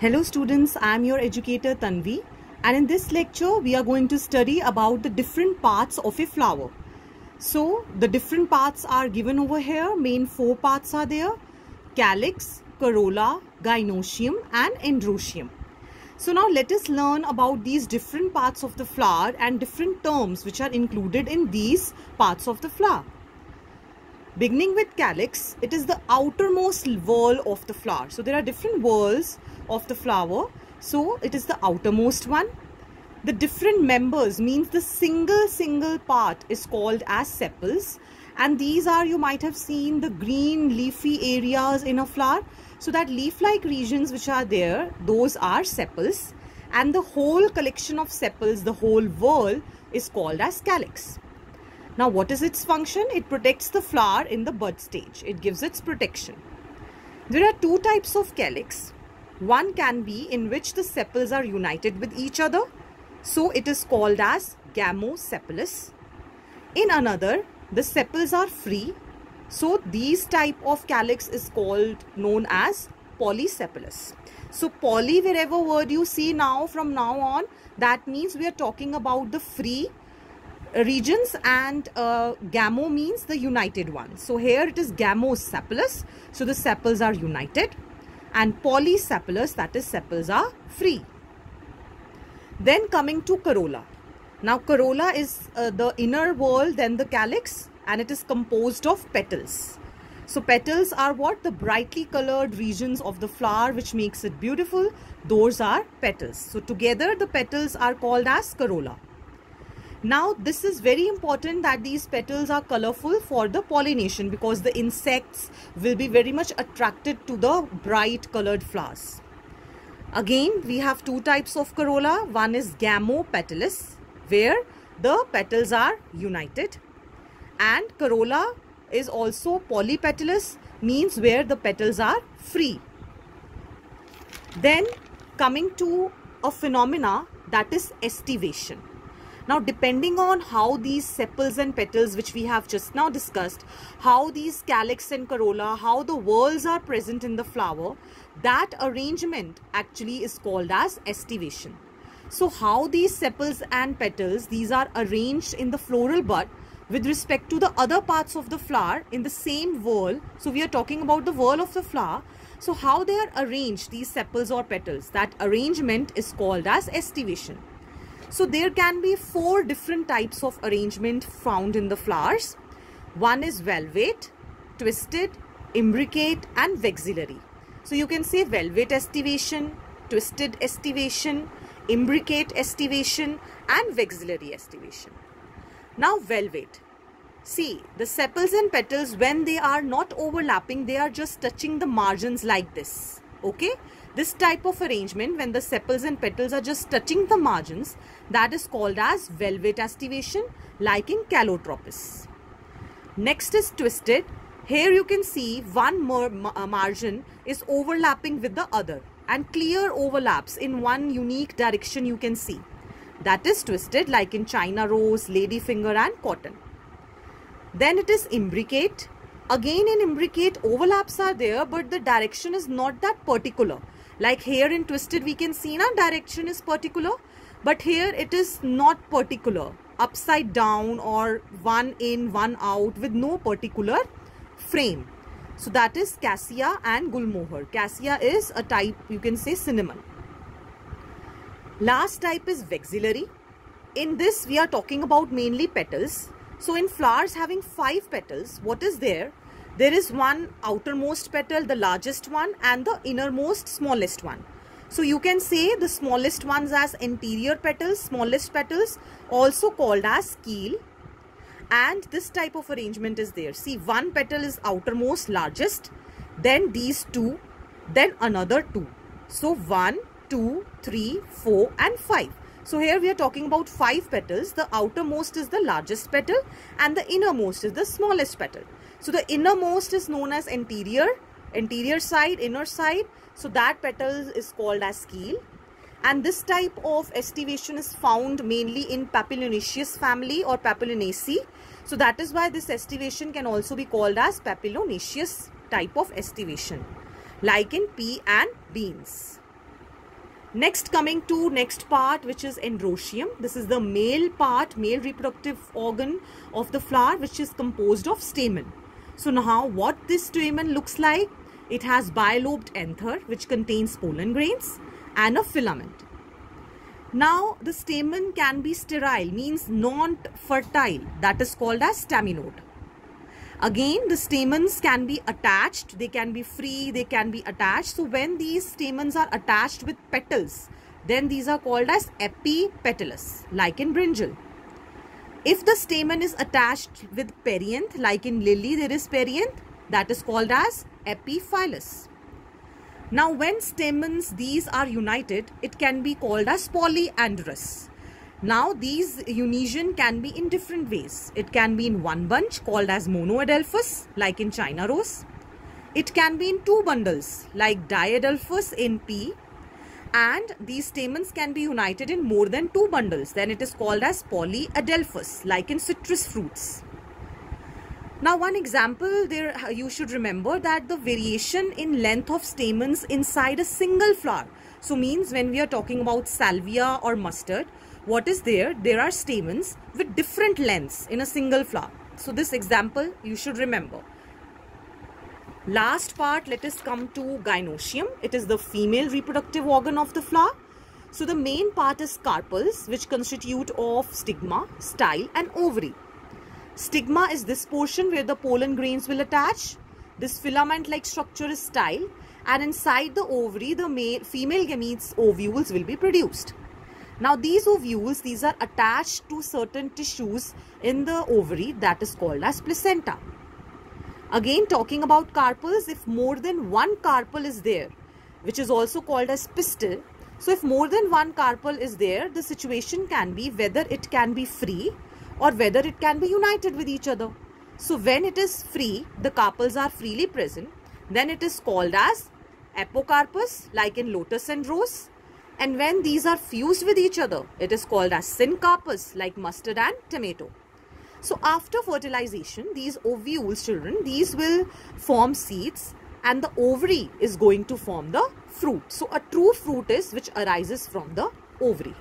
Hello students, I am your educator Tanvi, and in this lecture we are going to study about the different parts of a flower. So the different parts are given over here. Main four parts are there: calyx, corolla, gynoecium and androecium. So now let us learn about these different parts of the flower and different terms which are included in these parts of the flower. Beginning with calyx, it is the outermost whorl of the flower. So there are different whorls of the flower. So it is the outermost one. The different members means the single part is called as sepals, and these are, you might have seen the green leafy areas in a flower. So that leaf-like regions which are there, those are sepals, and the whole collection of sepals, the whole whorl, is called as calyx. Now what is its function? It protects the flower in the bud stage. It gives its protection. There are two types of calyx. One can be in which the sepals are united with each other. So it is called as gamosepalous. In another, the sepals are free. So these type of calyx is known as polysepalous. So poly, wherever word you see now from now on, that means we are talking about the free regions, and gamo means the united one. So here it is gamosepalous, so the sepals are united, and polysepalous, that is sepals are free. Then coming to corolla. Now corolla is the inner whorl, then the calyx, and it is composed of petals. So petals are what? The brightly colored regions of the flower which makes it beautiful. Those are petals. So together the petals are called as corolla. Now this is very important that these petals are colorful for the pollination, because the insects will be very much attracted to the bright colored flowers. Again, we have two types of corolla. One is gamopetalous, where the petals are united, and corolla is also polypetalous, means where the petals are free. Then coming to a phenomena, that is estivation. Now depending on how these sepals and petals which we have just now discussed, how these calyx and corolla, how the whorls are present in the flower, that arrangement actually is called as estivation. So how these sepals and petals, these are arranged in the floral bud with respect to the other parts of the flower in the same whorl. So we are talking about the whorl of the flower. So how they are arranged, these sepals or petals, that arrangement is called as estivation. So there can be four different types of arrangement found in the flowers. One is valvate, twisted, imbricate and vexillary. So you can say valvate estivation, twisted estivation, imbricate estivation and vexillary estivation. Now valvate. See, the sepals and petals, when they are not overlapping, they are just touching the margins like this. Okay? This type of arrangement, when the sepals and petals are just touching the margins, that is called as valvate estivation, like in Calotropis. Next is twisted. Here you can see one margin is overlapping with the other, and clear overlaps in one unique direction you can see. That is twisted, like in China rose, ladyfinger and cotton. Then it is imbricate. Again in imbricate, overlaps are there, but the direction is not that particular. Like here in twisted we can see direction is particular, but here it is not particular. Upside down or one in, one out with no particular frame. So that is cassia and gulmohar. Cassia is a type, you can say cinnamon. Last type is vexillary. In this we are talking about mainly petals. So in flowers having 5 petals, what is there? There is one outermost petal, the largest one, and the innermost smallest one. So you can say the smallest ones as anterior petals, smallest petals, also called as keel. And this type of arrangement is there. See, one petal is outermost, largest, then these two, then another two. So 1, 2, 3, 4 and 5. So here we are talking about 5 petals. The outermost is the largest petal and the innermost is the smallest petal. So the innermost is known as anterior side, inner side. So that petal is called as keel. And this type of estivation is found mainly in Papilionaceous family or Papilionaceae. So that is why this estivation can also be called as Papilionaceous type of estivation, like in pea and beans. Next, coming to next part, which is androecium. This is the male part, male reproductive organ of the flower, which is composed of stamen. So now what this stamen looks like, it has bilobed anther which contains pollen grains and a filament. Now the stamen can be sterile, means non-fertile, that is called as staminode. Again, the stamens can be attached, they can be free, they can be attached. So when these stamens are attached with petals, then these are called as epipetalous, like in brinjal. If the stamen is attached with perianth, like in lily there is perianth, that is called as epiphyllous. Now when stamens these are united, it can be called as polyandrous. Now these union can be in different ways. It can be in one bunch called as monoadelphous, like in China rose. It can be in two bundles like diadelphous in pea, and these stamens can be united in more than two bundles. Then it is called as polyadelphous, like in citrus fruits. Now one example there, you should remember that the variation in length of stamens inside a single flower. So means when we are talking about salvia or mustard, what is there? There are stamens with different lengths in a single flower. So this example you should remember. Last part, let us come to gynoecium. It is the female reproductive organ of the flower. So the main part is carpels, which constitute of stigma, style and ovary. Stigma is this portion where the pollen grains will attach. This filament-like structure is style, and inside the ovary, the female gametes ovules will be produced. Now these ovules, these are attached to certain tissues in the ovary, that is called as placenta. Again, talking about carpels, if more than one carpel is there, which is also called as pistil. So if more than one carpel is there, the situation can be whether it can be free or whether it can be united with each other. So when it is free, the carpels are freely present, then it is called as apocarpus, like in lotus and rose. And when these are fused with each other, it is called as syncarpus, like mustard and tomato. So after fertilization, these ovules, children, these will form seeds, and the ovary is going to form the fruit. So a true fruit is which arises from the ovary.